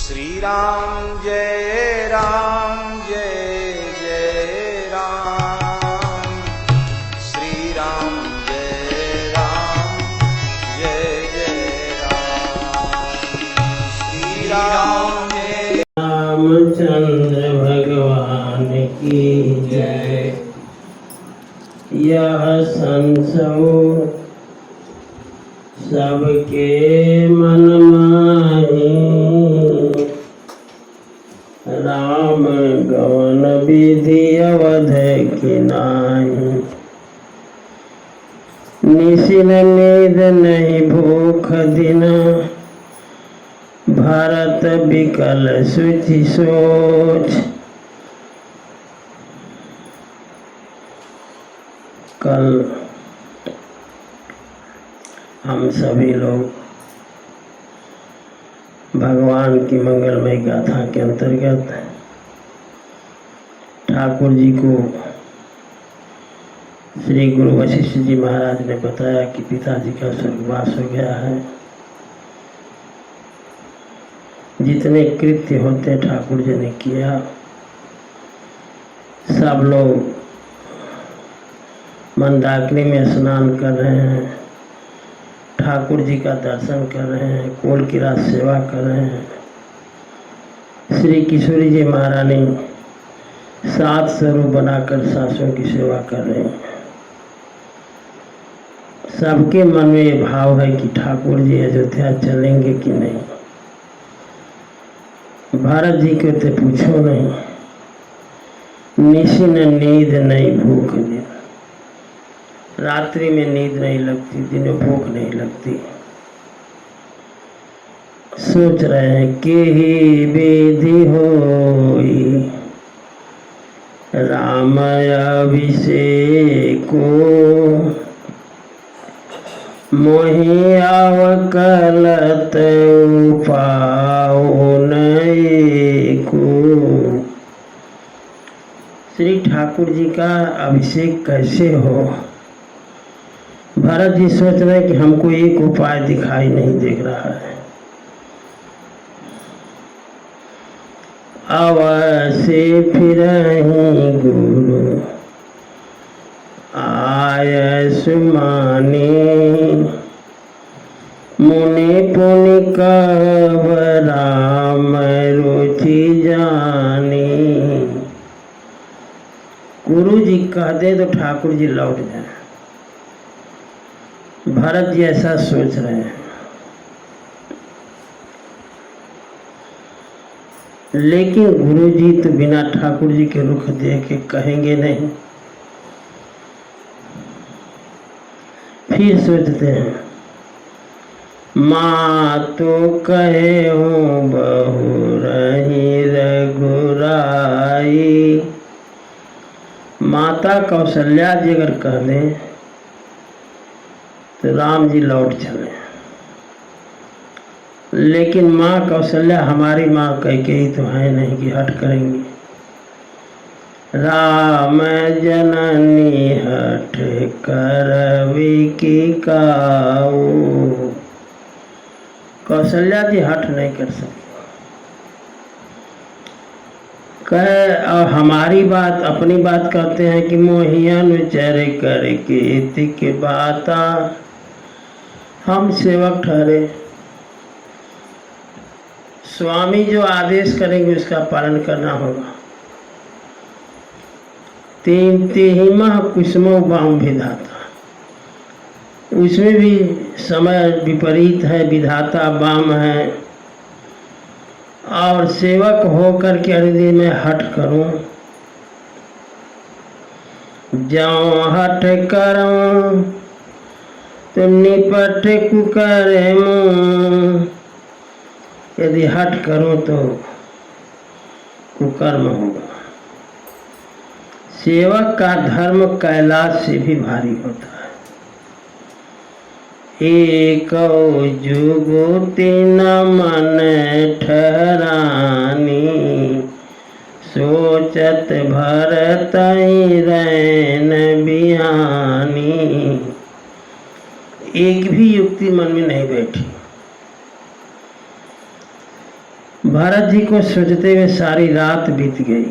श्री राम जय जय राम। श्री राम जय जय राम। श्री राम जय रामचंद्र भगवान की जय। यह संसव सबके मन माही, राम गवन विधि अवध की नाही। निशिन नींद नहीं भूख दिन, भरत विकल सुचि सोच। कल हम सभी लोग भगवान की मंगलमय गाथा के अंतर्गत ठाकुर जी को श्री गुरु वशिष्ठ जी महाराज ने बताया कि पिताजी का स्वर्गवास हो गया है। जितने कृत्य होते ठाकुर जी ने किया, सब लोग मंदाकिनी में स्नान कर रहे हैं, ठाकुर जी का दर्शन कर रहे हैं, कोल की रात सेवा कर रहे हैं। श्री किशोरी जी महारानी 7 स्वरूप बनाकर सासों की सेवा कर रहे हैं। सबके मन में ये भाव है कि ठाकुर जी अयोध्या चलेंगे कि नहीं। भारत जी को तो पूछो नहीं, निशिन नींद नहीं भूख दिन। रात्रि में नींद नहीं लगती, दिन में भूख नहीं लगती। सोच रहे हैं कि ही विधि होई राम अभिषेक को, मोहि अवकलत पाओ नहीं को। श्री ठाकुर जी का अभिषेक कैसे हो। भरत जी सोच रहे हैं कि हमको एक उपाय दिखाई नहीं दे रहा है। अवश्य फिरहि गुरु आय सुमानी, मुनि पुनि कब राम रुचि जानी। गुरु जी कह दे तो ठाकुर जी लौट जाए। भरत जी ऐसा सोच रहे हैं, लेकिन गुरु जी तो बिना ठाकुर जी के रुख देख के कहेंगे नहीं। फिर सोचते हैं, माँ तो कहे हूँ बहु रही रघुराई। माता कौशल्या जी अगर कह दें तो राम जी लौट चले, लेकिन माँ कौशल्या हमारी माँ कैकेयी तो है नहीं कि हट करेंगी। राम जननी हट करवी की काऊ। कौशल्या जी हट नहीं कर सकती। और हमारी बात अपनी बात कहते हैं कि मोहियन चर करके तिक बाता, हम सेवक ठहरे। स्वामी जो आदेश करेंगे उसका पालन करना होगा। तीन तिहिमा कुसुमो बाम विधाता, उसमें भी समय विपरीत है, विधाता बाम है। और सेवक होकर के हृदय में हट करूं, जाऊं हट करूं तो निपट कुकर मुँह। यदि हट करूं तो कुकर्म होगा। सेवक का धर्म कैलाश से भी भारी होता है। एक जुगुति न मन ठहरानी, सोचत भरत रैन बिहानी। एक भी युक्ति मन में नहीं बैठी। भरत जी को सोचते हुए सारी रात बीत गई।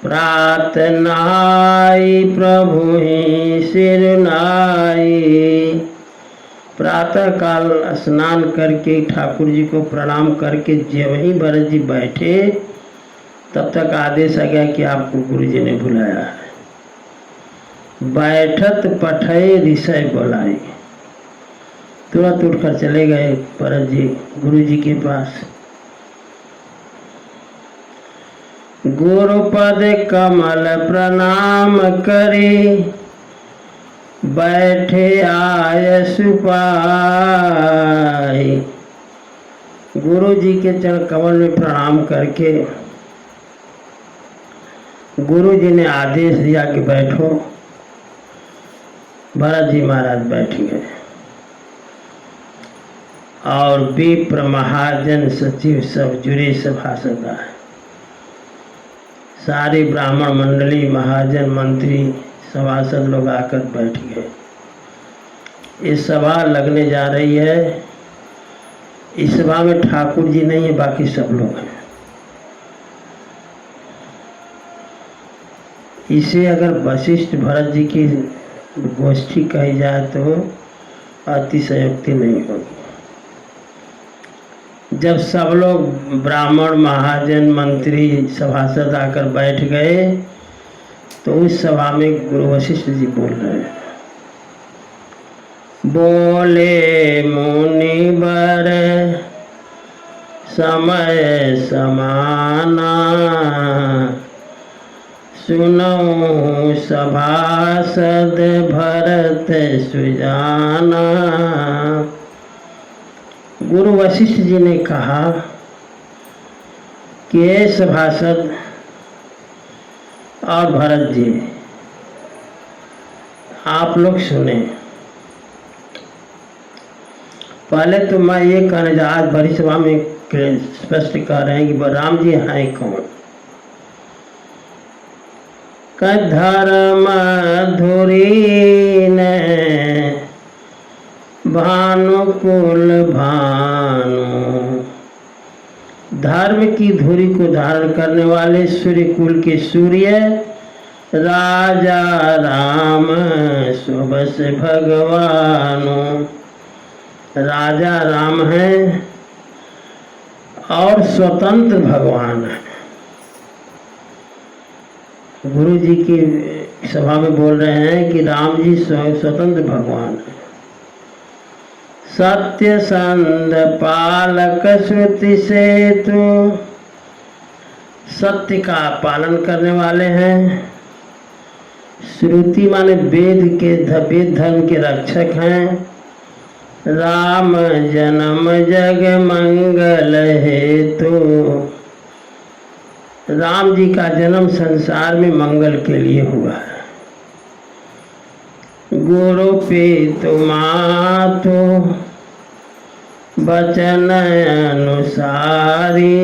प्रातनाई प्रभु ही सिरनाई। प्रातः काल स्नान करके ठाकुर जी को प्रणाम करके जब ही भरत जी बैठे तब तक आदेश आ गया कि आपको गुरु जी ने बुलाया है। बैठत पठय ऋषय बुलाए। तुरंत उठकर चले गए भरत जी गुरु जी के पास। गुरुपद कमल प्रणाम करे, बैठे आय सुपाय। गुरु जी के चरण कमल में प्रणाम करके गुरु जी ने आदेश दिया कि बैठो। भरत जी महाराज बैठ गए और विप्र महाजन सचिव सब जुड़े सभासदार, सारे ब्राह्मण मंडली महाजन मंत्री सभासद लोग आकर बैठ गए। इस सभा लगने जा रही है। इस सभा में ठाकुर जी नहीं है, बाकी सब लोग हैं। इसे अगर वशिष्ठ भरत जी की गोष्ठी कही जाए तो अतिशयोक्ति नहीं होगी। जब सब लोग ब्राह्मण महाजन मंत्री सभासद आकर बैठ गए तो उस सभा में गुरु वशिष्ठ जी बोल रहे हैं। बोले मुनिवर समय समाना, सुनो सभासद भरत सुजाना। गुरु वशिष्ठ जी ने कहा कि ये सभासद और भरत जी, आप लोग सुने। पहले तो मैं ये कहने जा, आज बड़ी सभा में स्पष्ट कह रहे हैं कि राम जी हैं कौन। धर्म धुरी ने भानुकुल भानु। धर्म की धुरी को धारण करने वाले सूर्य कुल के सूर्य राजा राम सुबस भगवानु। राजा राम हैं और स्वतंत्र भगवान है। गुरु जी की सभा में बोल रहे हैं कि राम जी स्वतंत्र भगवान है। सत्य संध पालक श्रुति से तो सत्य का पालन करने वाले हैं। श्रुति माने वेद धर्म के रक्षक हैं। राम जन्म जग मंगल हेतु। राम जी का जन्म संसार में मंगल के लिए हुआ है। गुरु पितु मातु वचन अनुसारी।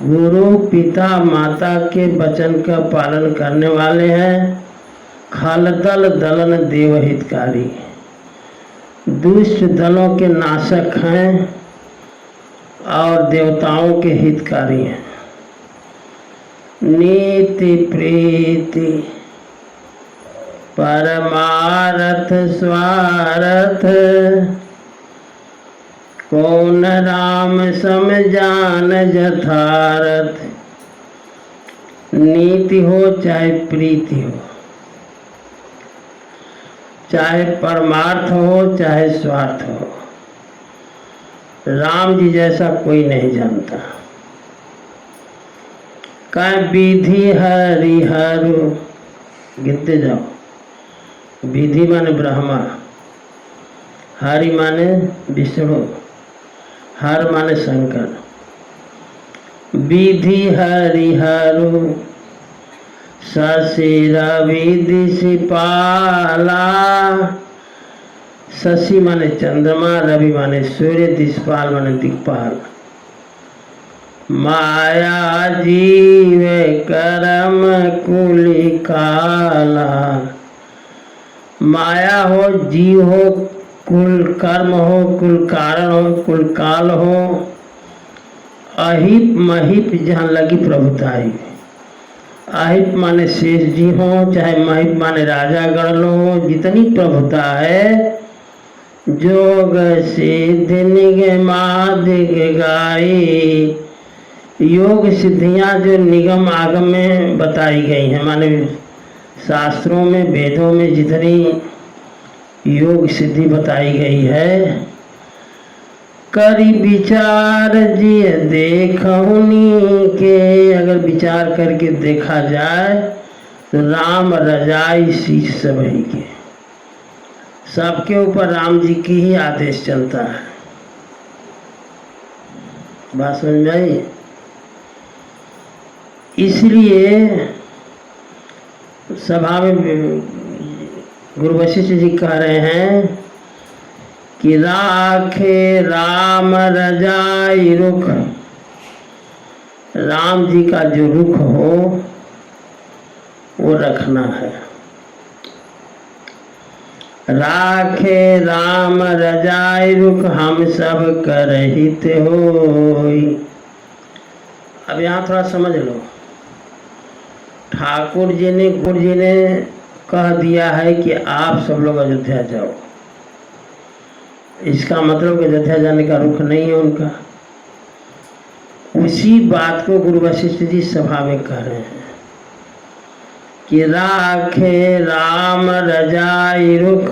गुरु पिता माता के वचन का पालन करने वाले हैं। खलदल दलन देवहितकारी। दुष्ट दलों के नाशक हैं और देवताओं के हितकारी हैं। नीति प्रीति परमारथ स्वार्थ, कौन राम सम जान यथार्थ। नीति हो चाहे प्रीति हो, चाहे परमार्थ हो चाहे स्वार्थ हो, राम जी जैसा कोई नहीं जानता। कह विधि हरिहरु, गिनते जाओ। विधि माने ब्रह्मा, हरि माने विष्णु, हर माने शंकर। विधि हरिहरु शशि रवि दिशपाला। शशि माने चंद्रमा, रवि माने सूर्य, दिशपाल माने दिक्पाल। माया जीव करम कुली काला। माया हो जीव हो कुल कर्म हो, कुल कारण हो, कुल काल हो, अहिप महिप जहाँ लगी प्रभुताई। अहिप माने शेष जी हो, चाहे महिप माने राजा गण हो, जितनी प्रभुता है, जोग सिद्ध निगमादिग गाई, योग सिद्धियाँ जो निगम आगम में बताई गई हैं, माने शास्त्रों में, वेदों में जितनी योग सिद्धि बताई गई है, करी विचार जी देखहुनी के, अगर विचार करके देखा जाए तो राम रजाई शीश सबही के, सबके ऊपर राम जी की ही आदेश चलता है। बात समझ में आई? इसलिए सभा में गुरु वशिष्ठ जी कह रहे हैं कि राखे राम रजाई रुख, राम जी का जो रुख हो वो रखना है। राखे राम रजाई रुख, हम सब करहित होई। अब यहाँ थोड़ा समझ लो, ठाकुर जी ने कह दिया है कि आप सब लोग अयोध्या जाओ। इसका मतलब अयोध्या जाने का रुख नहीं है उनका। उसी बात को गुरु वशिष्ठ जी सभा में कह रहे हैं कि राखे राम रजाई रुख,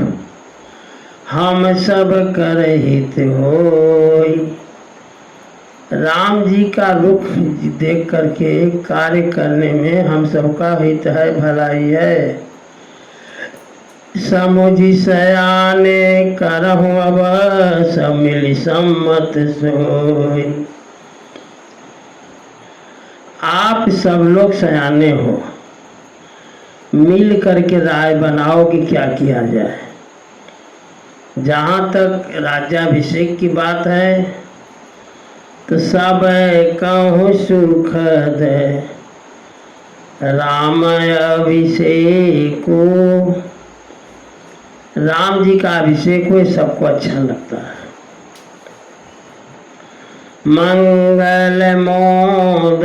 हम सब करहित होई। राम जी का रुख देख करके कार्य करने में हम सबका हित है, भलाई है। समुझि सयाने करहु अब, सब मिली सम्मत सोई। आप सब लोग सयाने हो, मिल करके राय बनाओ कि क्या किया जाए। जहाँ तक राज्याभिषेक की बात है तो सब कहूँ सुखद, राम अभिषेक को, राम जी का अभिषेक हो सबको अच्छा लगता है। मंगल मोद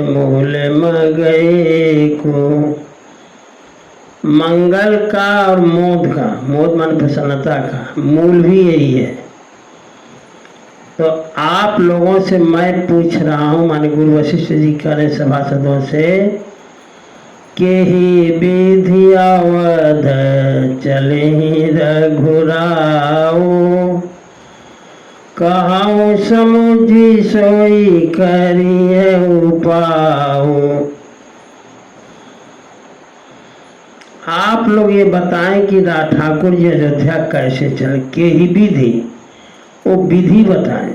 मूल मगए को, मंगल का और मोद का, मोद मान प्रसन्नता का, मूल भी यही है। तो आप लोगों से मैं पूछ रहा हूँ, माने गुरु वशिष्ठ जी करे सभासदों से, के ही विधि अवध चले ही रघुराओ, कहूँ समुझी सोई करिए उपाओ। आप लोग ये बताएं कि ठाकुर जी अयोध्या कैसे चले, के ही विधि, वो विधि बताएं।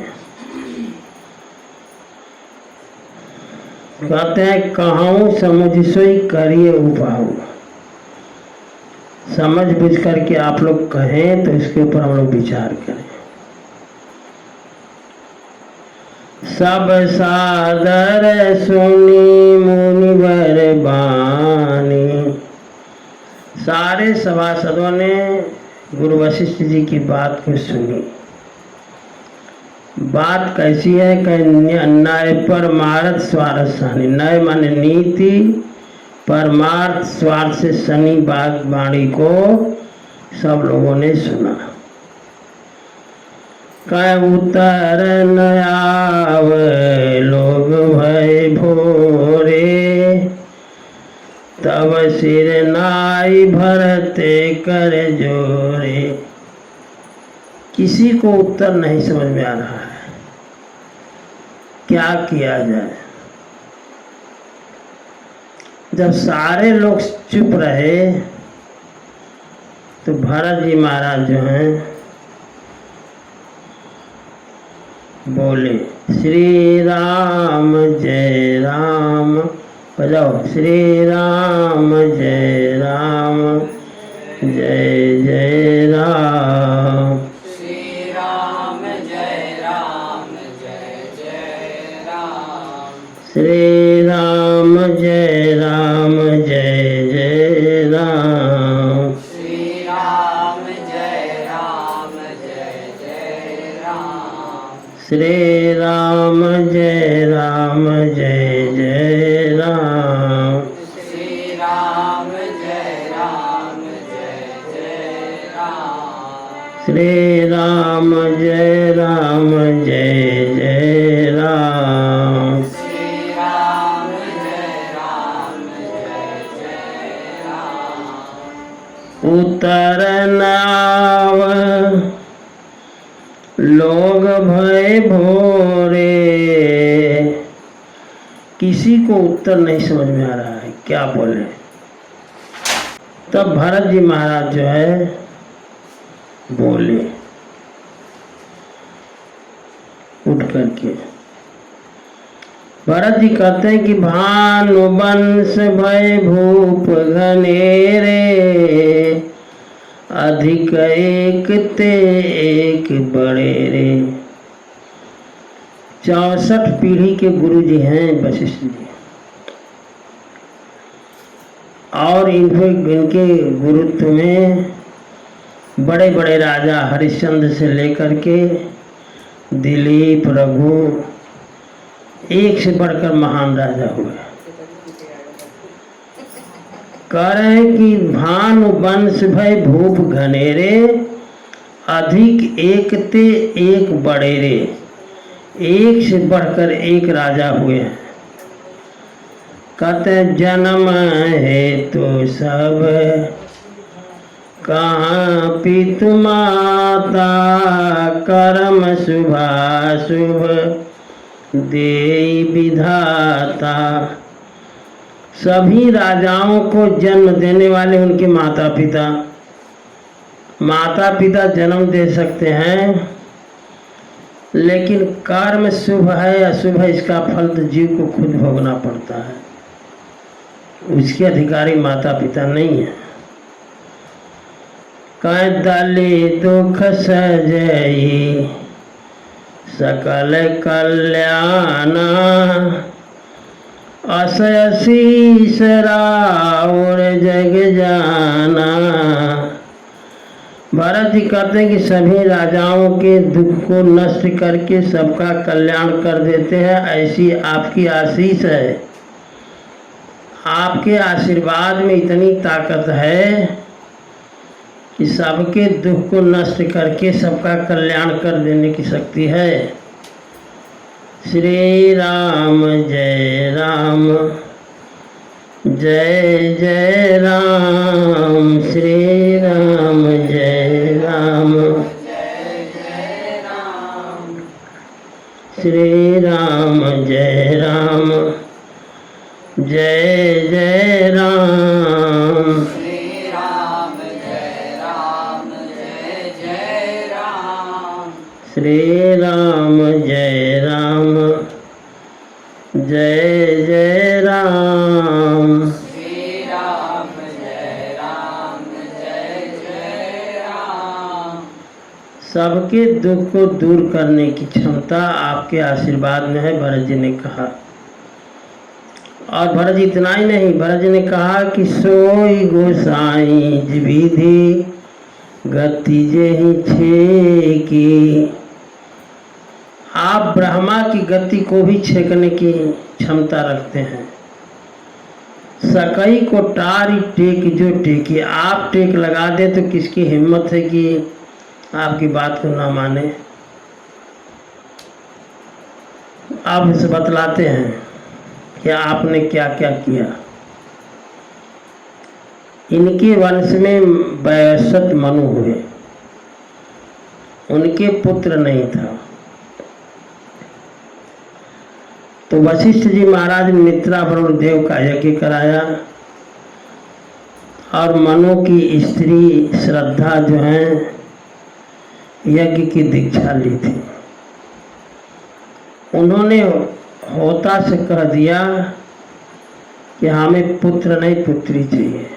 कहते हैं कहूँ समझ सोई करिए उपाओ। समझ बुझ करके आप लोग कहें तो इसके ऊपर हम लोग विचार करें। सब सादर सुनी मुनिवर बानी, सारे सभासदों ने गुरु वशिष्ठ जी की बात को सुनी। बात कैसी है कि न्याय परमार्थ स्वार्थ सनी, न्याय माने नीति, परमार्थ स्वार्थ से सनी बात वाणी को सब लोगों ने सुना। कह उतर नयाव लोग भय भोरे, तब सिर नाई भरते कर जोरे। किसी को उत्तर नहीं समझ में आ रहा है, क्या किया जाए। जब सारे लोग चुप रहे तो भरत जी महाराज जो हैं बोले, श्री राम जय राम, बजाओ, श्री राम जय राम, जय जय राम, श्री राम जय राम, जय जय राम, श्री राम जय राम, जय जय राम, श्री राम जय राम, श्री राम जय राम जय जय राम। श्री राम जय राम जय जय राम। श्री राम जय राम जय जय राम। श्री राम जय राम जय जय राम। उतर नाव लोग भय भोरे। किसी को उत्तर नहीं समझ में आ रहा है क्या बोले। तब भरत जी महाराज जो है बोले उठ करके। भरत जी कहते हैं कि भानु वंश भय भूप घनेरे, अधिक एक ते एक बड़े रे। 64 पीढ़ी के गुरु जी हैं वशिष्ठ जी, और इनके गुरुत्व में बड़े बड़े राजा हरिश्चंद्र से लेकर के दिलीप, रघु, एक से बढ़कर महान राजा हुए। कह रहे हैं कि भानु वंश भय भूप घनेरे, अधिक एक ते एक बड़े रे। एक से बढ़कर एक राजा हुए हैं। कहते जन्म है तो सब कहाँ पितु माता, कर्म शुभाशुभ देई विधाता। सभी राजाओं को जन्म देने वाले उनके माता पिता। माता पिता जन्म दे सकते हैं, लेकिन कर्म शुभ है अशुभ है इसका फल तो जीव को खुद भोगना पड़ता है। उसके अधिकारी माता पिता नहीं है। कह दली दुख सजई सकल कल्याणा, असय शीस राउर जग जाना। भरत जी कहते हैं कि सभी राजाओं के दुख को नष्ट करके सबका कल्याण कर देते हैं, ऐसी आपकी आशीष है। आपके आशीर्वाद में इतनी ताकत है कि सबके दुख को नष्ट करके सबका कल्याण कर देने की शक्ति है। श्री राम जय राम जय जय राम। श्री राम जय राम जय जय राम। श्री राम जय राम जय जय राम। श्री राम जय राम जय जय राम। श्री राम जय राम जय जय राम। श्री राम जय राम जय जय राम। सबके दुख को दूर करने की क्षमता आपके आशीर्वाद में है, भरत जी ने कहा। और भरत जी इतना ही नहीं, भरत जी ने कहा कि सोई गोसाई विधि गति जेहि छे की। आप ब्रह्मा की गति को भी छेकने की क्षमता रखते हैं। सकई को टारी टेक जो टेकी। आप टेक लगा दे तो किसकी हिम्मत है कि आपकी बात को ना माने। आप इसे बतलाते हैं कि आपने क्या क्या किया। इनके वंश में वैश्यत मनु हुए, उनके पुत्र नहीं था। तो वशिष्ठ जी महाराज ने मित्रावरुण देव का यज्ञ कराया और मनु की स्त्री श्रद्धा जो है यज्ञ की दीक्षा ली थी। उन्होंने होता से कह दिया कि हमें पुत्र नहीं पुत्री चाहिए।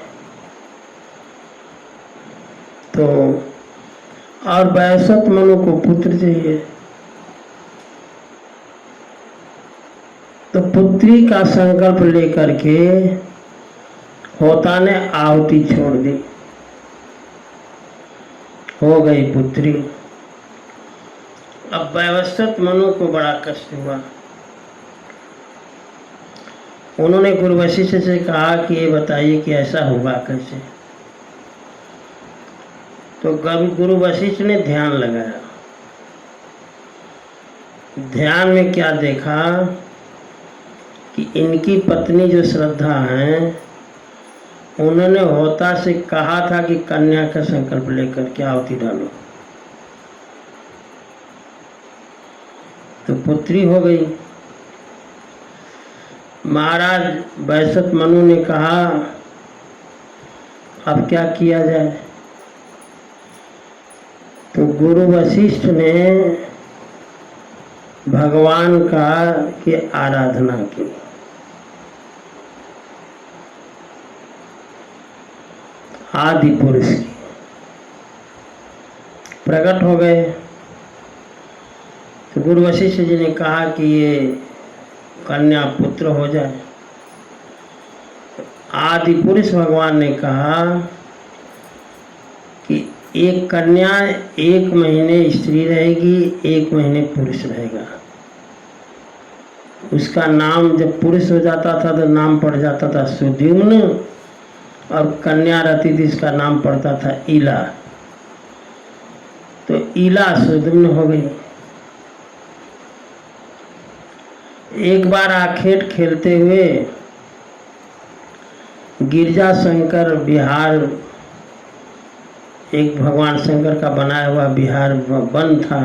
तो और वैश्यत मनु को पुत्र चाहिए। तो पुत्री का संकल्प लेकर के होता ने आहुति छोड़ दी। हो गई पुत्री। अब वैवस्वत मनु को बड़ा कष्ट हुआ। उन्होंने गुरु वशिष्ठ से कहा कि ये बताइए कि ऐसा होगा कैसे। तो गुरु वशिष्ठ ने ध्यान लगाया। ध्यान में क्या देखा कि इनकी पत्नी जो श्रद्धा है, उन्होंने होता से कहा था कि कन्या का संकल्प लेकर के आहुति डालो, तो पुत्री हो गई। महाराज वैवस्वत मनु ने कहा अब क्या किया जाए। तो गुरु वशिष्ठ ने भगवान का की आराधना की। आदि पुरुष की प्रकट हो गए। तो गुरु वशिष्ठ जी ने कहा कि ये कन्या पुत्र हो जाए। आदि पुरुष भगवान ने कहा कि एक कन्या 1 महीने स्त्री रहेगी, 1 महीने पुरुष रहेगा। उसका नाम जब पुरुष हो जाता था तो नाम पड़ जाता था सुद्युम्न, और कन्या रहती थी इसका नाम पड़ता था ईला। तो ईला सुद्युम्न हो गई। एक बार आखेट खेलते हुए गिरजा शंकर विहार, एक भगवान शंकर का बनाया हुआ विहार वन था,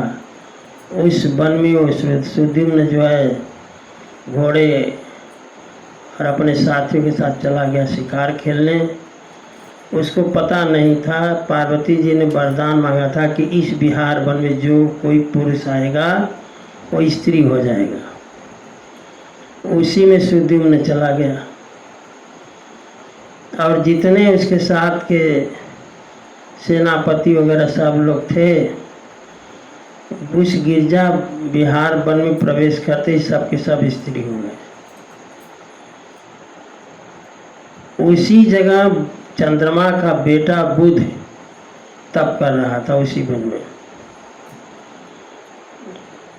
उस वन में उस सुद्युम्न जो है घोड़े और अपने साथियों के साथ चला गया शिकार खेलने। उसको पता नहीं था, पार्वती जी ने वरदान मांगा था कि इस विहार वन में जो कोई पुरुष आएगा वो स्त्री हो जाएगा। उसी में सुद्युम्न चला गया, और जितने उसके साथ के सेनापति वगैरह सब लोग थे, उस गिरजा विहार वन में प्रवेश करते ही सबके सब स्त्री हो गए। उसी जगह चंद्रमा का बेटा बुध तप कर रहा था, उसी वन में।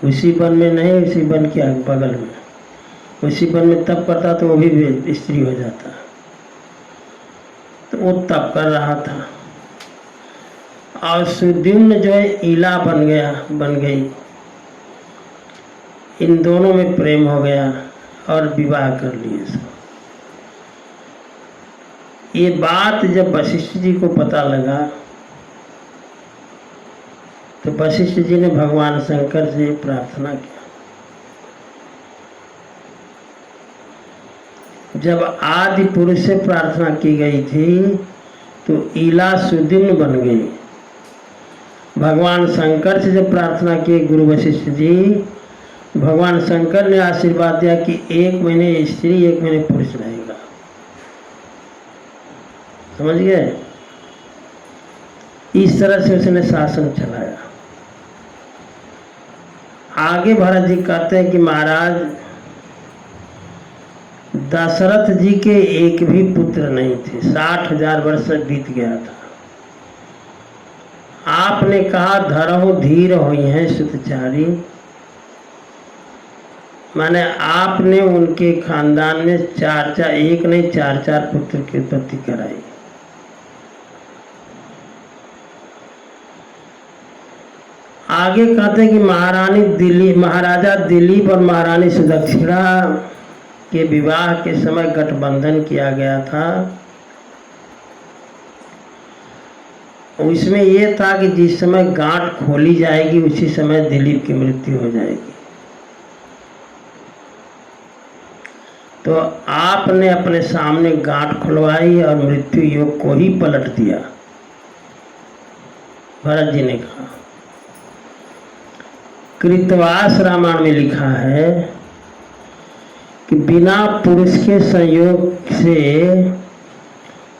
उसी वन में नहीं, उसी वन के बगल में, उसी वन में तप करता तो वो भी स्त्री हो जाता। तो वो तप कर रहा था, और सुद्युम्न जो है ईला बन गई। इन दोनों में प्रेम हो गया और विवाह कर लिए सब। ये बात जब वशिष्ठ जी को पता लगा तो वशिष्ठ जी ने भगवान शंकर से प्रार्थना किया। जब आदि पुरुष से प्रार्थना की गई थी तो ईला सुद्युम्न बन गई। भगवान शंकर से जब प्रार्थना की गुरु वशिष्ठ जी, भगवान शंकर ने आशीर्वाद दिया कि 1 महीने स्त्री 1 महीने पुरुष रहेगा। समझ गए? इस तरह से उसने शासन चलाया। आगे भरत जी कहते हैं कि महाराज दशरथ जी के एक भी पुत्र नहीं थे, 60,000 वर्ष बीत गया था। आपने कहा धरहु धीर हुई हैं सुतचारी, माने आपने उनके खानदान में 4 एक नहीं 4 पुत्र की उत्पत्ति कराई। आगे कहते हैं कि महाराजा दिलीप और महारानी सुदक्षिणा के विवाह के समय गठबंधन किया गया था। उसमें यह था कि जिस समय गांठ खोली जाएगी उसी समय दिलीप की मृत्यु हो जाएगी। तो आपने अपने सामने गांठ खुलवाई और मृत्यु योग को ही पलट दिया। भरत जी ने कहा। कृतवास रामायण में लिखा है कि बिना पुरुष के संयोग से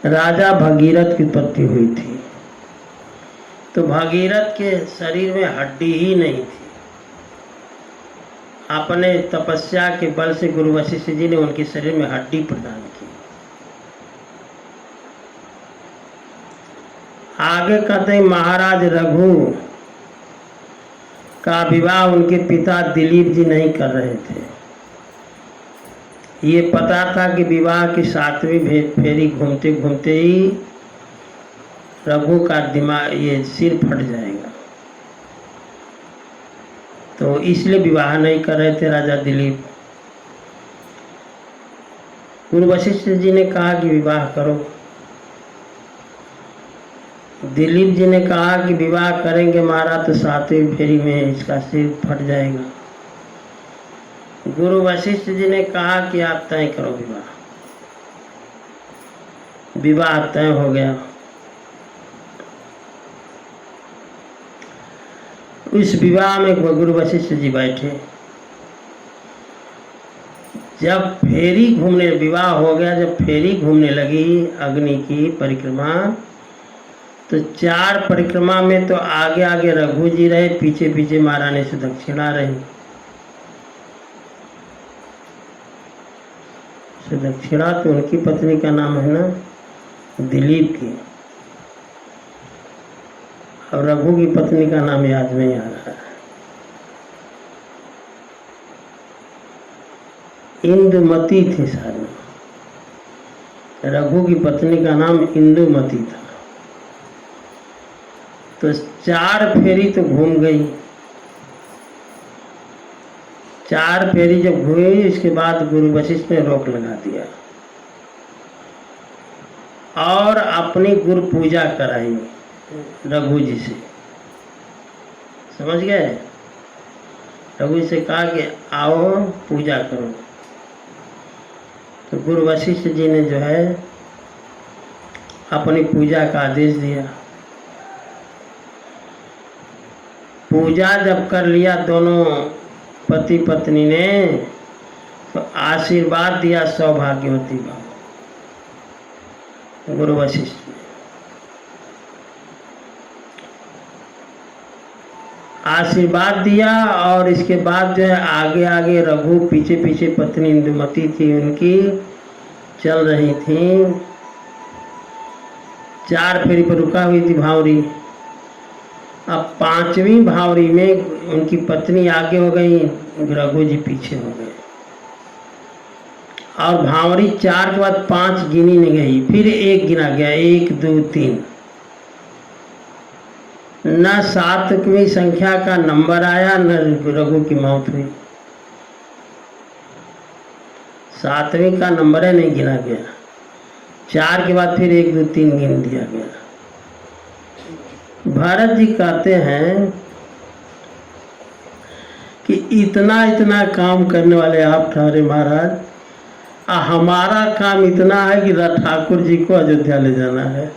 राजा भगीरथ की उत्पत्ति हुई थी। तो भगीरथ के शरीर में हड्डी ही नहीं थी। अपने तपस्या के बल से गुरु वशिष्ठ जी ने उनके शरीर में हड्डी प्रदान की। आगे कहते हैं महाराज रघु का विवाह उनके पिता दिलीप जी नहीं कर रहे थे। ये पता था कि विवाह की 7वीं फेरी घूमते घूमते ही रघु का दिमाग ये सिर फट जाएगा, तो इसलिए विवाह नहीं कर रहे थे राजा दिलीप। गुरु वशिष्ठ जी ने कहा कि विवाह करो। दिलीप जी ने कहा कि विवाह करेंगे महाराज तो 7वीं फेरी में इसका सिर फट जाएगा। गुरु वशिष्ठ जी ने कहा कि आप तय करो विवाह। विवाह तय हो गया। उस विवाह में गुरु वशिष्ठ जी बैठे। जब फेरी घूमने, विवाह हो गया, जब फेरी घूमने लगी अग्नि की परिक्रमा, तो 4 परिक्रमा में तो आगे आगे रघु जी रहे, पीछे पीछे महारानी सुदक्षिणा रही। सुदक्षिणा तो उनकी पत्नी का नाम है ना, दिलीप की, और रघु की पत्नी का नाम याद नहीं आ रहा है। इंदुमती थी शायद, रघु की पत्नी का नाम इंदुमती था। तो 4 फेरी तो घूम गई। 4 फेरी जब घूमी, इसके बाद गुरु वशिष्ठ ने रोक लगा दिया और अपनी गुरु पूजा कराई रघु जी से। समझ गए? रघु जी से कहा कि आओ पूजा करो। तो गुरु वशिष्ठ जी ने जो है अपनी पूजा का आदेश दिया। पूजा जब कर लिया दोनों पति पत्नी ने, तो आशीर्वाद दिया सौभाग्यवती भाव गुरु वशिष्ठ ने। आशीर्वाद दिया और इसके बाद जो है आगे आगे रघु, पीछे पीछे पत्नी इंदुमती थी उनकी, चल रही थी। 4 फेरी पर रुका हुई थी भावरी। अब 5वीं भावरी में उनकी पत्नी आगे हो गई, रघु जी पीछे हो गए, और भावरी 4 के बाद 5 गिनी नहीं गई, फिर 1 गिना गया, 1 2 3। न 7वीं संख्या का नंबर आया, न रघु की मौत हुई। 7वीं का नंबर है नहीं गिना गया। 4 के बाद फिर 1 2 3 गिन दिया गया। भरत जी कहते हैं कि इतना इतना काम करने वाले आप ठहरे महाराज, हमारा काम इतना है कि ठाकुर जी को अयोध्या ले जाना है।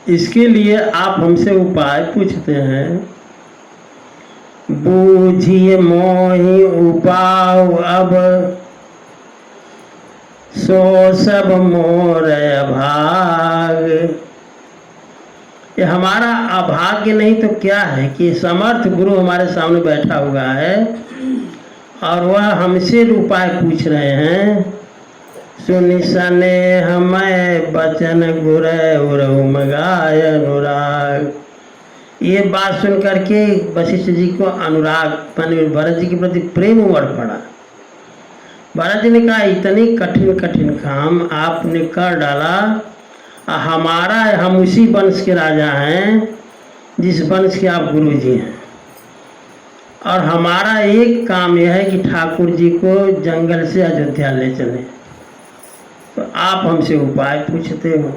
इसके लिए आप हमसे उपाय पूछते हैं। बूझिए मोहि उपाय अब, सो सब मोर अभाग। ये हमारा अभाग्य नहीं तो क्या है कि समर्थ गुरु हमारे सामने बैठा हुआ है और वह हमसे उपाय पूछ रहे हैं। सुनि सने हमें बचन गुरे उरहु मगाय अनुराग। ये बात सुन करके वशिष्ठ जी को अनुराग भरत जी के प्रति प्रेम उमड़ पड़ा। भरत जी ने कहा इतनी कठिन कठिन काम आपने कर डाला, हमारा हम उसी वंश के राजा हैं जिस वंश के आप गुरु जी हैं, और हमारा एक काम यह है कि ठाकुर जी को जंगल से अयोध्या ले चले, तो आप हमसे उपाय पूछते हो।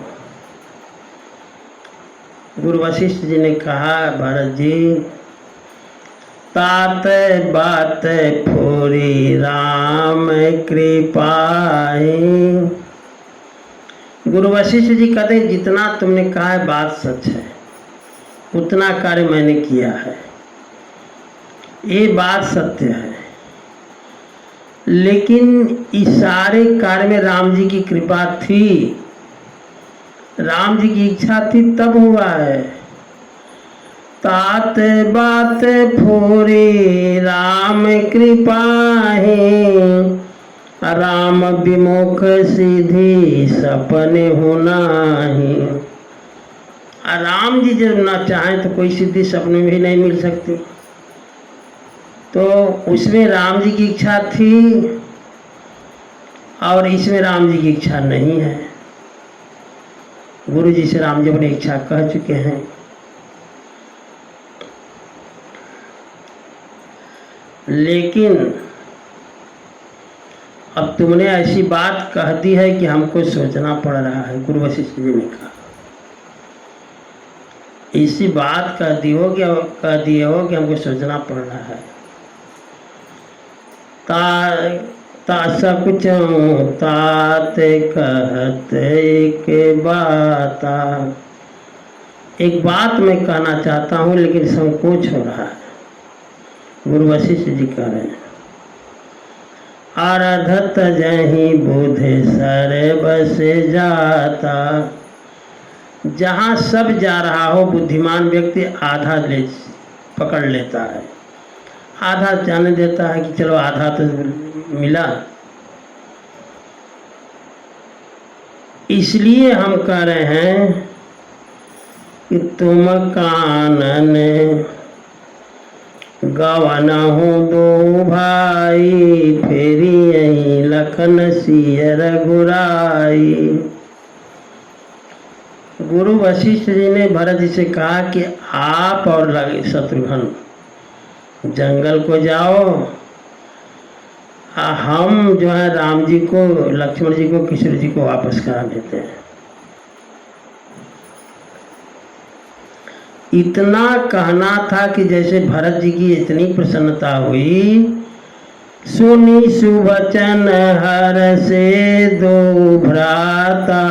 गुरु वशिष्ठ जी ने कहा भरत जी, तात बात फोरी राम कृपाई। गुरु वशिष्ठ जी कहते हैं जितना तुमने कहा है बात सच है, उतना कार्य मैंने किया है, ये बात सत्य है, लेकिन इस सारे कार्य में राम जी की कृपा थी, राम जी की इच्छा थी तब हुआ है। तात बात फोरी राम कृपा है, राम विमुख सीधी सपने होना ही। और राम जी जब ना चाहें तो कोई सिद्धि सपने में भी नहीं मिल सकती। तो उसमें राम जी की इच्छा थी और इसमें राम जी की इच्छा नहीं है। गुरु जी से राम जी अपनी इच्छा कह चुके हैं। लेकिन अब तुमने ऐसी बात कह दी है कि हमको सोचना पड़ रहा है। गुरु वशिष्ठ जी ने कहा इसी बात कह दिए हो कि हमको सोचना पड़ रहा है। सकुचऊं तात कहते के बाता। एक बात मैं कहना चाहता हूँ लेकिन संकोच हो रहा है। गुरु वशिष्ठ जी कह रहे हैं आराधत जहीं बुधे सर बसे जाता। जहाँ सब जा रहा हो बुद्धिमान व्यक्ति आधा ले पकड़ लेता है, आधा जाने देता है कि चलो आधा तो मिला। इसलिए हम कह रहे हैं कि तुम कानन गवन हो दो भाई, फेरी यही लखन सिय रघुराई। गुरु वशिष्ठ जी ने भरत जी से कहा कि आप और शत्रुघ्न जंगल को जाओ, हम जो है राम जी को, लक्ष्मण जी को, किशोर जी को वापस करा देते हैं। इतना कहना था कि जैसे भरत जी की इतनी प्रसन्नता हुई। सुनी सुवचन हर से दो भ्राता,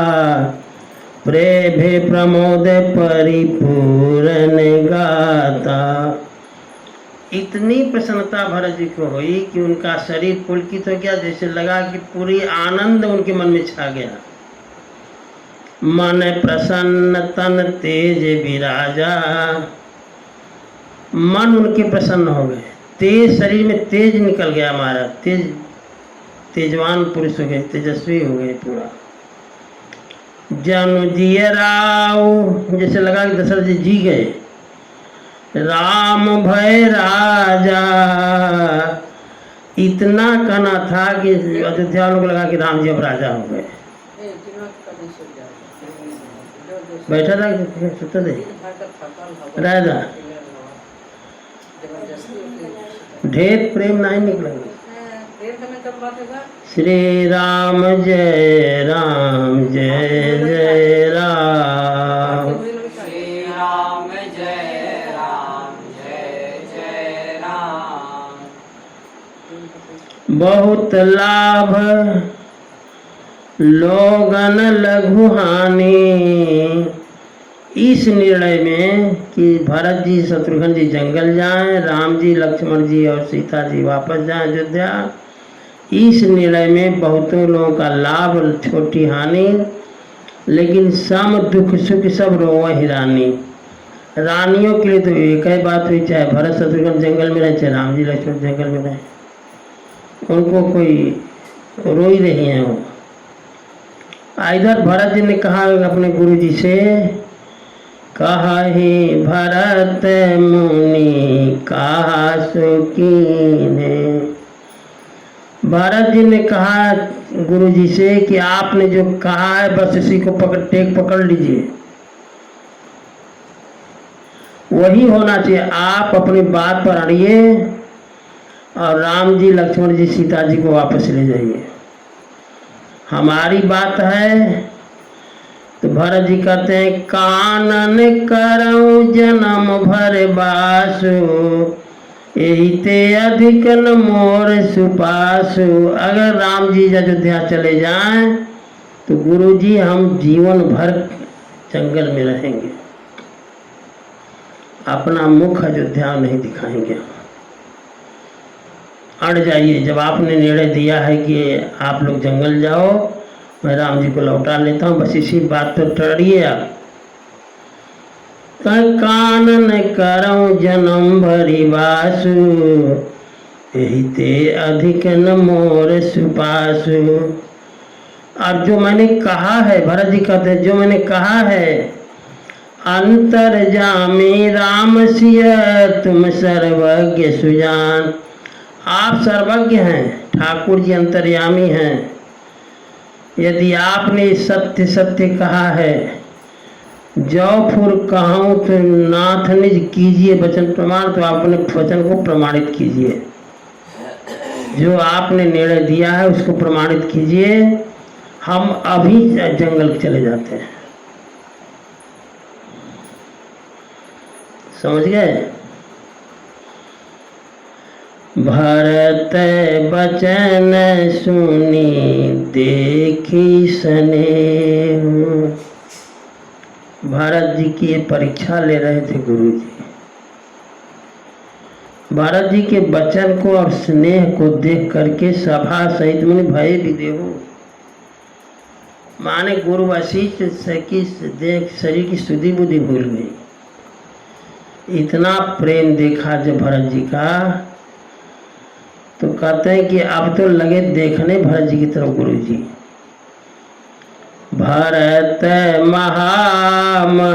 प्रेभे प्रमोद परिपूर्ण गाता। इतनी प्रसन्नता भरत जी को हुई कि उनका शरीर पुलकित हो गया, जैसे लगा कि पूरी आनंद उनके मन में छा गया। मन प्रसन्न तन तेज विराजा, मन उनके प्रसन्न हो गए, तेज शरीर में तेज निकल गया हमारा, तेजवान पुरुष हो गए, तेजस्वी हो गए पूरा। जनु जिय राव, जैसे लगा कि दशरथ जी जी गए। राम भय राजा, इतना कहना था कि अयोध्या वालों को लगा कि राम जी अब राजा हो गए। बैठा था सुता थे राजा, ढेर प्रेम नहीं निकलेंगे। श्री राम जय राम जय जय राम, श्री राम जय राम जय जय राम। बहुत लाभ लोगन लघु हानि। इस निर्णय में कि भरत जी शत्रुघ्न जी जंगल जाएं, राम जी लक्ष्मण जी और सीता जी वापस जाएं अयोध्या, इस निर्णय में बहुतों लोगों का लाभ, छोटी हानि, लेकिन सम दुख सुख सब रोव ही रानी। रानियों के लिए तो एक ही बात हुई, चाहे भरत शत्रुघ्न जंगल में रहे, चाहे राम जी लक्ष्मण जंगल में रहे, उनको कोई रो ही रही है वो। इधर भरत जी ने कहा अपने गुरु जी से, कहि भरत मुनि कहा सुकीने। भरत जी ने कहा गुरु जी से कि आपने जो कहा है बस इसी को पकड़ लीजिए, वही होना चाहिए। आप अपनी बात पर अड़िए और राम जी लक्ष्मण जी सीता जी को वापस ले जाइए, हमारी बात है। तो भरत जी कहते हैं कानन करऊं जन्म भर बासु, यही ते अधिक न मोर सुपासु। अगर राम जी अयोध्या चले जाएं तो गुरु जी हम जीवन भर जंगल में रहेंगे, अपना मुख अयोध्या नहीं दिखाएंगे। अड़ जाइए, जब आपने निर्णय दिया है कि आप लोग जंगल जाओ, मैं राम जी को लौटा लेता हूँ, बस इसी बात पर टड़िए आप। कानन करऊं जन्म भरी बासु, यही ते अधिक न मोर सुपासु। और जो मैंने कहा है, भरत जी कहते हैं जो मैंने कहा है अंतर्जामी राम सिय तुम सर्वज्ञ सुजान। आप सर्वज्ञ हैं, ठाकुर जी अंतर्यामी हैं। यदि आपने सत्य सत्य कहा है, जो फुर कहूँ तो नाथ निज कीजिए वचन प्रमाण, तो आप अपने वचन को प्रमाणित कीजिए। जो आपने निर्णय दिया है उसको प्रमाणित कीजिए। हम अभी जंगल चले जाते हैं। समझ गए? भरत बचन सुनी देखी स्नेह। भरत जी की ये परीक्षा ले रहे थे गुरु जी। भरत जी के वचन को और स्नेह को देख करके सभा सहित मुनि भय भी देहो। माने गुरु वशिष्ठ से की देख शरीर की सुधि बुद्धि भूल गई। इतना प्रेम देखा जब भरत जी का, तो कहते हैं कि अब तो लगे देखने भरत जी की तरफ गुरु जी। भरत महामहिमा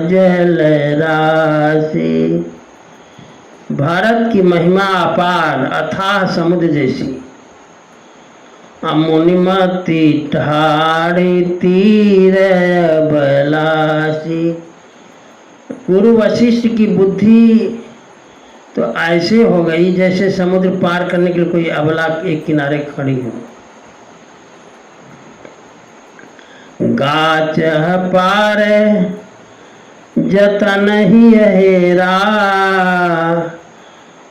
जल राशि। भारत की महिमा अपार अथाह समुद्र जैसी। मुनिमति ठाड़ी तीर बलासी। गुरु वशिष्ठ की बुद्धि तो ऐसे हो गई जैसे समुद्र पार करने के लिए कोई अबला एक किनारे खड़ी हो। गाच पार जतन ही हेरा।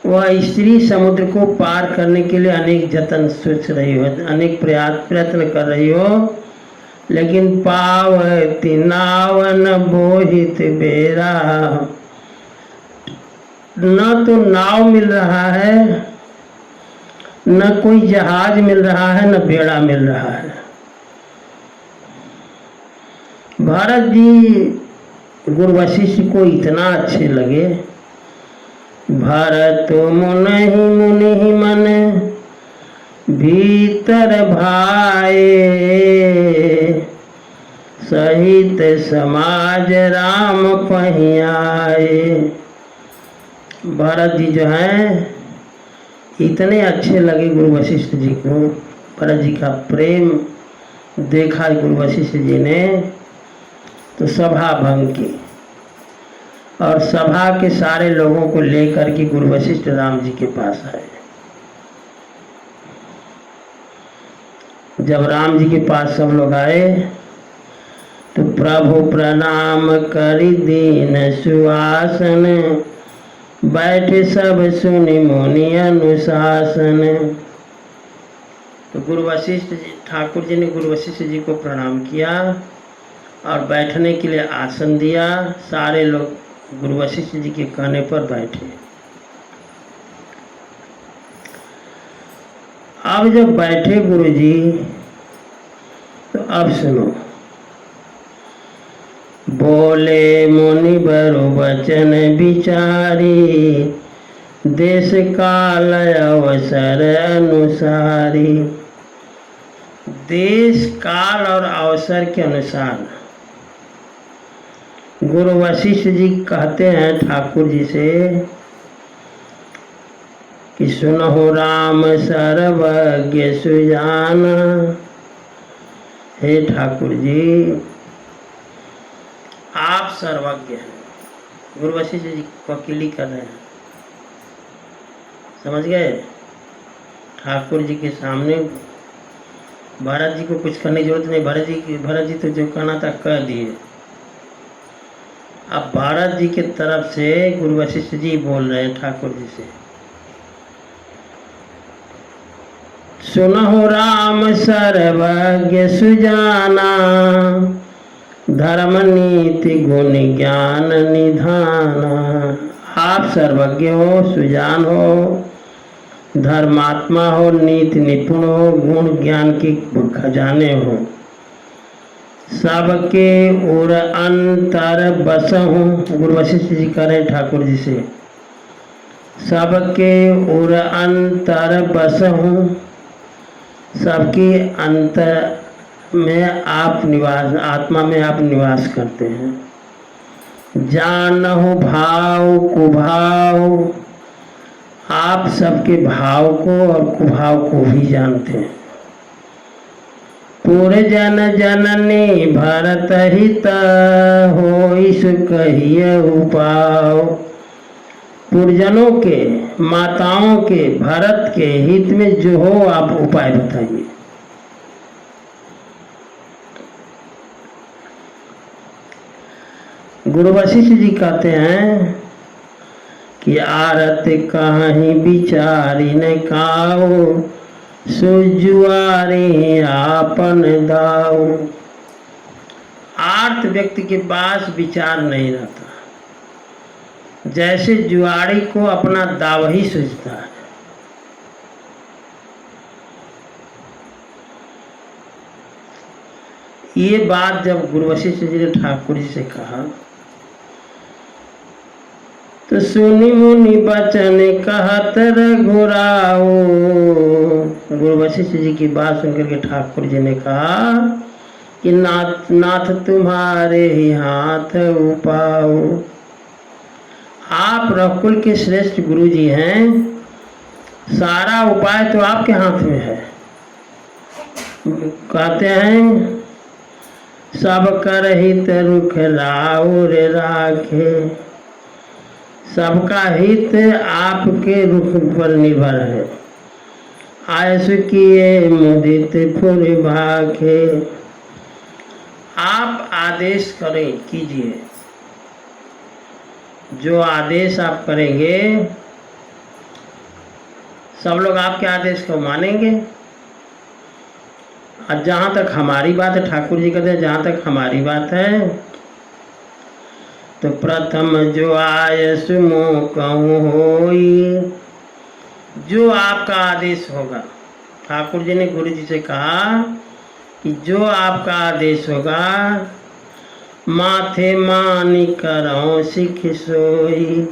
वह स्त्री समुद्र को पार करने के लिए अनेक जतन सोच रही हो, अनेक प्रयत्न कर रही हो, लेकिन पावती नावन बोहित बेरा। न तो नाव मिल रहा है, न कोई जहाज मिल रहा है, न बेड़ा मिल रहा है। भारत जी गुरु वशिष्ठ को इतना अच्छे लगे। भरत मुनि मुनि मन भीतर भाए। सहित समाज राम पहियाए। भरत जी जो हैं इतने अच्छे लगे गुरु वशिष्ठ जी को। भरत जी का प्रेम देखा गुरु वशिष्ठ जी ने तो सभा भंग की, और सभा के सारे लोगों को लेकर के गुरु वशिष्ठ राम जी के पास आए। जब राम जी के पास सब लोग आए तो प्रभु प्रणाम करि दीन सुआसन। बैठे सब सुनि मुनि अनुशासन। तो गुरु वशिष्ठ जी, ठाकुर जी ने गुरु वशिष्ठ जी को प्रणाम किया और बैठने के लिए आसन दिया। सारे लोग गुरु वशिष्ठ जी के कहने पर बैठे। अब जब बैठे गुरु जी, तो अब सुनो। बोले मुनि बरु वचन विचारी। देश काल अवसर अनुसारी। देश काल और अवसर के अनुसार गुरु वशिष्ठ जी कहते हैं ठाकुर जी से कि सुनो राम सर्वज्ञ सुजान। हे ठाकुर जी, आप सर्वज्ञ हैं। गुरु वशिष्ठ जी वकीली कर रहे हैं। समझ गए? ठाकुर जी के सामने भरत जी को कुछ करने की जरूरत नहीं। भरत जी तो जो कहना था कह दिए। अब भरत जी के तरफ से गुरु वशिष्ठ जी बोल रहे हैं ठाकुर जी से। सुनो राम सर्वज्ञ सुजाना। धर्म नीति गुण ज्ञान निधाना। आप सर्वज्ञ हो, सुजान हो, धर्मात्मा हो, नीति निपुण हो, गुण ज्ञान के खजाने हो। सबके उर अंतर बस हूँ। गुरु वशिष्ठ जी कह रहे ठाकुर जी से, सबके उर अंतर बस हूँ। सबके अंतर में आप निवास, आत्मा में आप निवास करते हैं। जानहु भाव कुभाव, आप सबके भाव को और कुभाव को भी जानते हैं। पूरे जन जननी भरत हित होई सु कहिए उपाव। पुरजनों के, माताओं के, भरत के हित में जो हो आप उपाय बताइए। गुरु वशिष्ठ जी कहते हैं कि आरत कहीं विचारी न काओ, सुजुआरे आपन दाओ। आर्त व्यक्ति के पास विचार नहीं रहता, जैसे जुआरी को अपना दाव ही सूझता है। ये बात जब गुरु वशिष्ठ जी ने ठाकुर जी से कहा तो सुनी मुनि बचन कहत रघुराओ। गुरु वशिष्ठ जी की बात सुनकर के ठाकुर जी ने कहा कि नाथ तुम्हारे ही हाथ उपाओ। आप रघुकुल के श्रेष्ठ गुरु जी हैं, सारा उपाय तो आपके हाथ में है। कहते हैं सब कर हित रुख राउ रे राखे। सबका हित आपके रुख पर निर्भर है। आयस किए मुदित फुर भाखे। आप आदेश करें, कीजिए। जो आदेश आप करेंगे सब लोग आपके आदेश को मानेंगे। और जहाँ तक हमारी बात है, ठाकुर जी कहते हैं जहाँ तक हमारी बात है तो प्रथम जो आयस मोह कहूँ होई। जो आपका आदेश होगा, ठाकुर जी ने गुरु जी से कहा कि जो आपका आदेश होगा माथे मानी करो सिख सोई।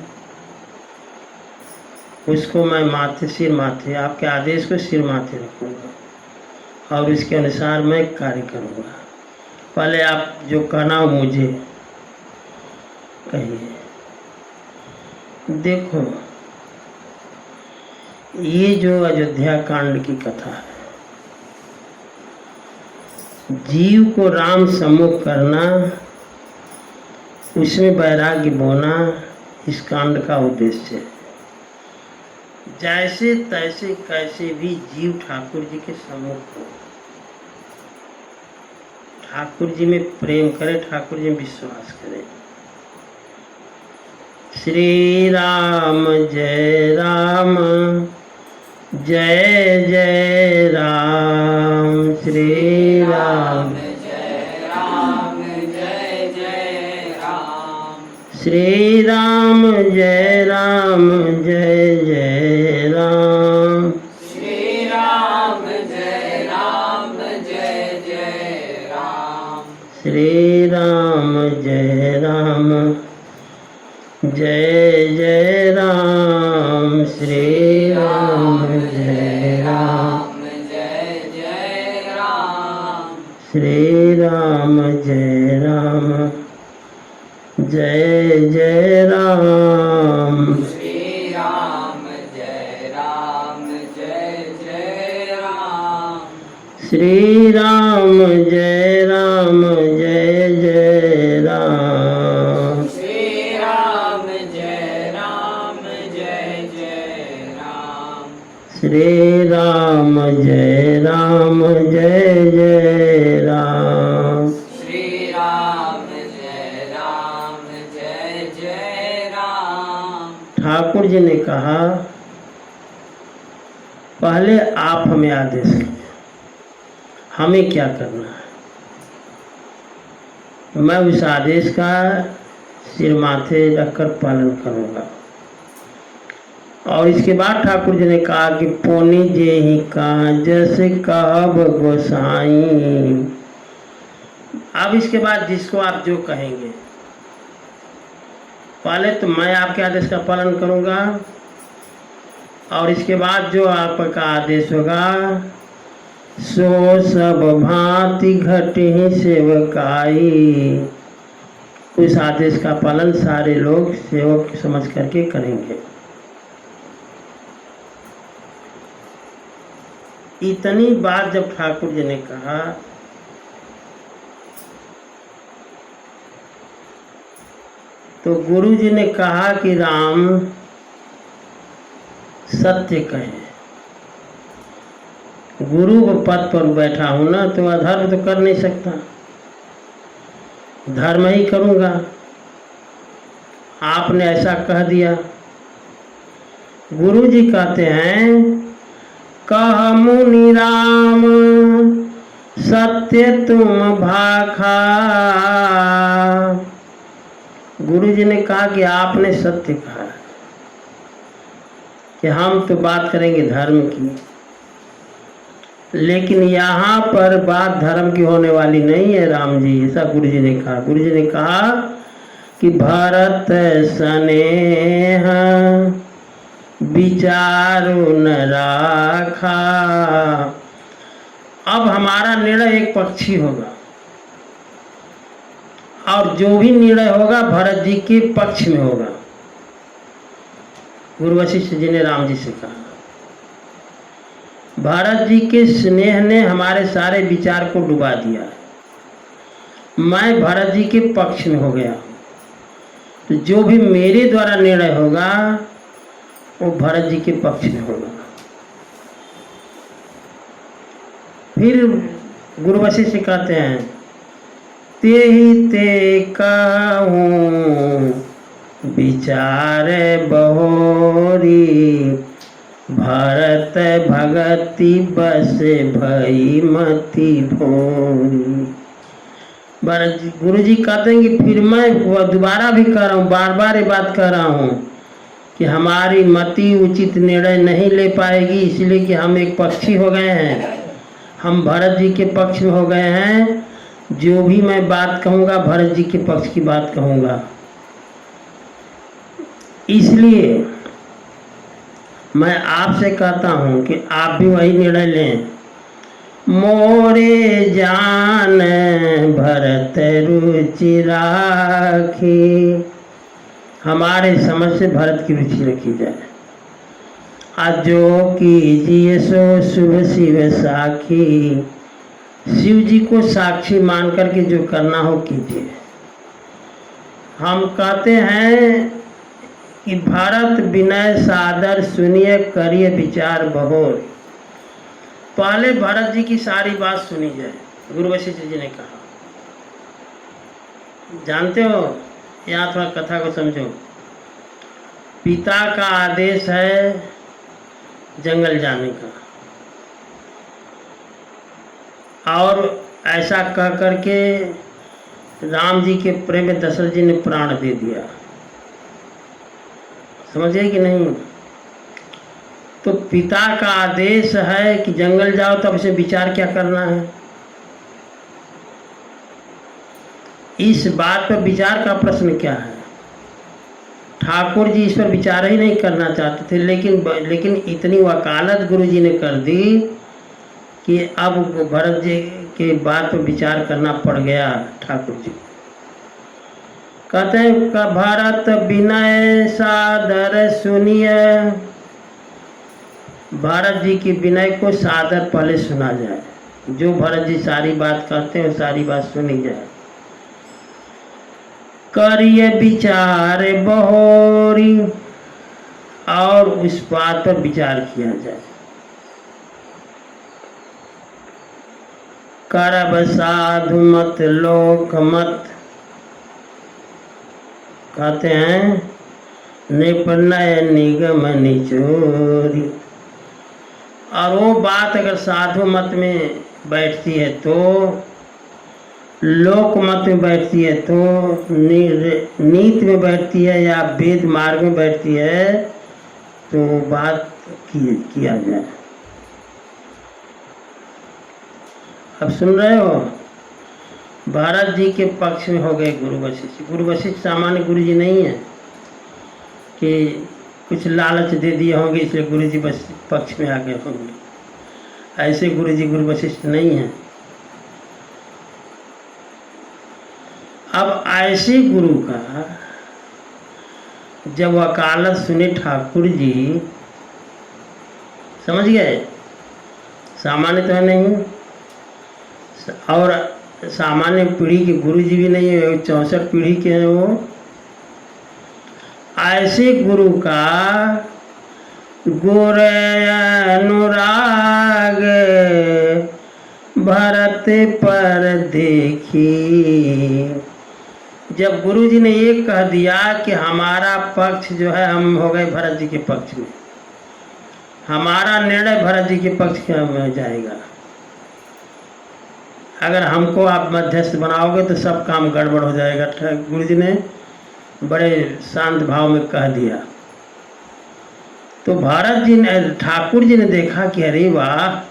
उसको मैं माथे, सिर माथे, आपके आदेश को सिर माथे रखूँगा और इसके अनुसार मैं कार्य करूँगा। पहले आप जो कहना हो मुझे कहिए। देखो, ये जो अयोध्या कांड की कथा है, जीव को राम सम्मुख करना, उसमें वैराग्य बोना, इस कांड का उद्देश्य है। जैसे तैसे कैसे भी जीव ठाकुर जी के सम्मुख हो, ठाकुर जी में प्रेम करे, ठाकुर जी में विश्वास करे। श्री राम जय राम, जय जय राम। श्री राम जय राम, जय जय राम। श्री राम जय राम, जय जय राम। श्री राम जय राम, जय जय राम। श्री राम जय राम, जय जय राम। श्री राम जय राम, जय जय राम। श्री राम जय राम, जय जय राम। श्री राम जय राम, जय जय राम। श्री राम जय राम, जय जय राम। श्री राम जय राम, जय जय राम। श्री राम जय राम, जय जय राम। श्री राम जय राम, जय जय राम। ठाकुर जी ने कहा पहले आप हमें आदेश कीजिए, हमें क्या करना है। मैं उस आदेश का सिर माथे रखकर पालन करूंगा। और इसके बाद ठाकुर जी ने कहा कि पोनी जे ही कहा जैसे कहब गोसाई। अब इसके बाद जिसको आप जो कहेंगे, पहले तो मैं आपके आदेश का पालन करूंगा और इसके बाद जो आपका आदेश होगा सो सब भांति घटे सेवकाई। उस आदेश का पालन सारे लोग सेवक समझ करके करेंगे। इतनी बात जब ठाकुर जी ने कहा तो गुरु जी ने कहा कि राम सत्य कहें। गुरु पद पर बैठा हूं ना, तो अधर्म तो कर नहीं सकता, धर्म ही करूंगा। आपने ऐसा कह दिया। गुरु जी कहते हैं, कह मुनि राम सत्य तुम भाखा। गुरु जी ने कहा कि आपने सत्य कहा कि हम तो बात करेंगे धर्म की, लेकिन यहाँ पर बात धर्म की होने वाली नहीं है राम जी, ऐसा गुरु जी ने कहा। गुरु जी ने कहा कि भरत स्नेह विचारो न राखा। अब हमारा निर्णय एक पक्षी होगा, और जो भी निर्णय होगा भरत जी के पक्ष में होगा। गुरु वशिष्ठ जी ने राम जी से कहा, भरत जी के स्नेह ने हमारे सारे विचार को डुबा दिया। मैं भरत जी के पक्ष में हो गया, तो जो भी मेरे द्वारा निर्णय होगा वो भरत जी के पक्ष में होगा। फिर गुरु वशिष्ठ कहते हैं, ते ही ते कहूँ विचार बहोरी। भरत भगति बस भई मति भोरी। गुरु जी कहते हैं कि फिर मैं दोबारा भी कह रहा हूँ, बार बार ये बात कह रहा हूँ कि हमारी मति उचित निर्णय नहीं ले पाएगी, इसलिए कि हम एक पक्षी हो गए हैं, हम भरत जी के पक्ष में हो गए हैं। जो भी मैं बात कहूँगा भरत जी के पक्ष की बात कहूँगा। इसलिए मैं आपसे कहता हूँ कि आप भी वही निर्णय लें। मोरे जान भरत रुचि राखी। हमारे समझ से भरत की रुचि रखी जाए। अजो कीजिए सो शुभ शिव साखी। शिव जी को साक्षी मान करके जो करना हो कीजिए। हम कहते हैं कि भारत विनय सादर सुनिए करिए विचार बहोर। पहले भरत जी की सारी बात सुनी जाए, गुरु वशिष्ठ जी ने कहा। जानते हो, यहाँ थोड़ा कथा को समझो। पिता का आदेश है जंगल जाने का, और ऐसा कह करके राम जी के प्रेम में दशरथ जी ने प्राण दे दिया। समझे कि नहीं? तो पिता का आदेश है कि जंगल जाओ, तब इसे विचार क्या करना है। इस बात पर विचार का प्रश्न क्या है? ठाकुर जी इस पर विचार ही नहीं करना चाहते थे, लेकिन इतनी वकालत गुरु जी ने कर दी कि अब भरत जी के बात पर विचार करना पड़ गया ठाकुर जी। कहते हैं का भरत विनय सादर सुनिए। भरत जी की विनय को सादर पहले सुना जाए। जो भरत जी सारी बात कहते हैं वो सारी बात सुनी जाए। करिए विचार बहोरी, और उस बात पर विचार किया जाए। करब साधु मत लोक मत। कहते हैं निपनय निगम निचोरी। और वो बात अगर साधु मत में बैठती है तो, लोक मत में बैठती है तो, नीति में बैठती है या वेद मार्ग में बैठती है, तो बात किया जाए। अब सुन रहे हो? भरत जी के पक्ष में हो गए गुरु वशिष्ठ। गुरु वशिष्ठ सामान्य गुरु जी नहीं है कि कुछ लालच दे दिए होंगे इसलिए गुरु जी बस पक्ष में आ गए होंगे। ऐसे गुरु जी गुरु वशिष्ठ नहीं है। अब ऐसे गुरु का जब वकालत सुने ठाकुर जी, समझ गए, सामान्य तो है नहीं, और सामान्य पीढ़ी के गुरु जी भी नहीं है, 64 पीढ़ी के हैं वो। ऐसे गुरु का गुर अनुराग भरत पर देखी। जब गुरु जी ने ये कह दिया कि हमारा पक्ष जो है, हम हो गए भरत जी के पक्ष में, हमारा निर्णय भरत जी के पक्ष में जाएगा। अगर हमको आप मध्यस्थ बनाओगे तो सब काम गड़बड़ हो जाएगा। गुरु जी ने बड़े शांत भाव में कह दिया। तो भरत जी ने, ठाकुर जी ने देखा कि अरे वाह,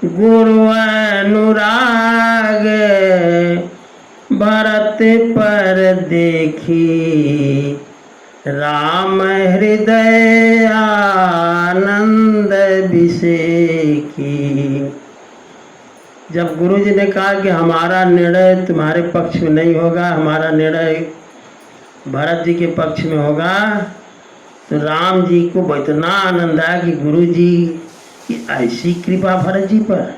गुरु अनुराग भरत पर देखी, राम हृदय आनंद विषेकी। जब गुरु जी ने कहा कि हमारा निर्णय तुम्हारे पक्ष में नहीं होगा, हमारा निर्णय भरत जी के पक्ष में होगा, तो राम जी को इतना आनंद आया कि गुरु जी की ऐसी कृपा भरत जी पर,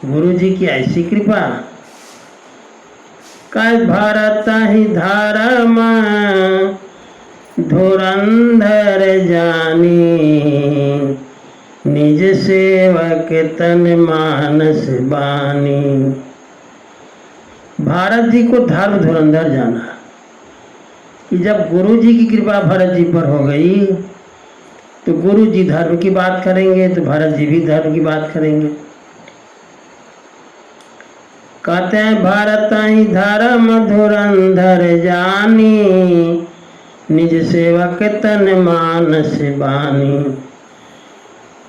गुरु जी की ऐसी कृपा। कह भरत ही धर्म धुरंधर जानी, निज सेवक तन मानस बानी। भारत जी को धर्म धुरंधर जाना कि जब गुरु जी की कृपा भरत जी पर हो गई तो गुरु जी धर्म की बात करेंगे तो भरत जी भी धर्म की बात करेंगे। कहते हैं भरत ही धर्म धुरंधर जानी, निज सेवक तन मानस बानी।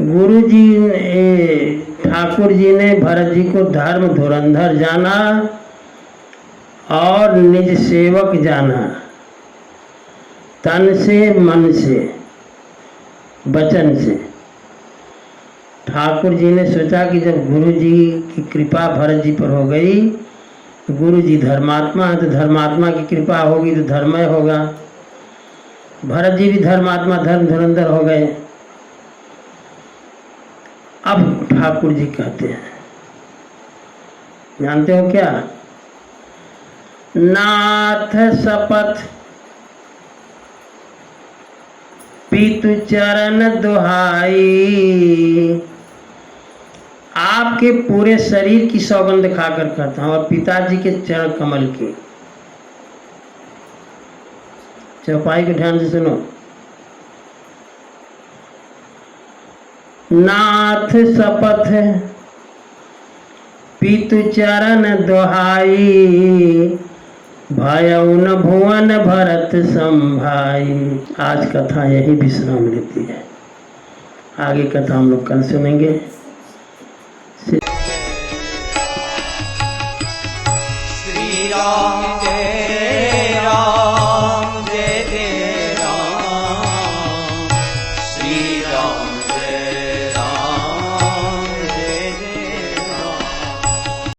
गुरु जी ने, ठाकुर जी ने भरत जी को धर्म धुरंधर जाना और निज सेवक जाना, तन से, मन से, वचन से। ठाकुर जी ने सोचा कि जब गुरु जी की कृपा भरत जी पर हो गई, गुरु जी धर्मात्मा है, तो धर्मात्मा की कृपा होगी तो धर्ममय होगा। भरत जी भी धर्मात्मा, धर्म धुरंधर हो गए। अब ठाकुर जी कहते हैं, जानते हो क्या? नाथ शपथ पीतु चरण दुहाई, आपके पूरे शरीर की सौगंध खाकर कहता हूं और पिताजी के चरण कमल की। चौपाई को ध्यान से सुनो। नाथ शपथ पीतु चरण दुहाई, भयउ न भुवन भरत संभाई। आज कथा यही विश्राम लेती है, आगे कथा हम लोग कल सुनेंगे। श्री राम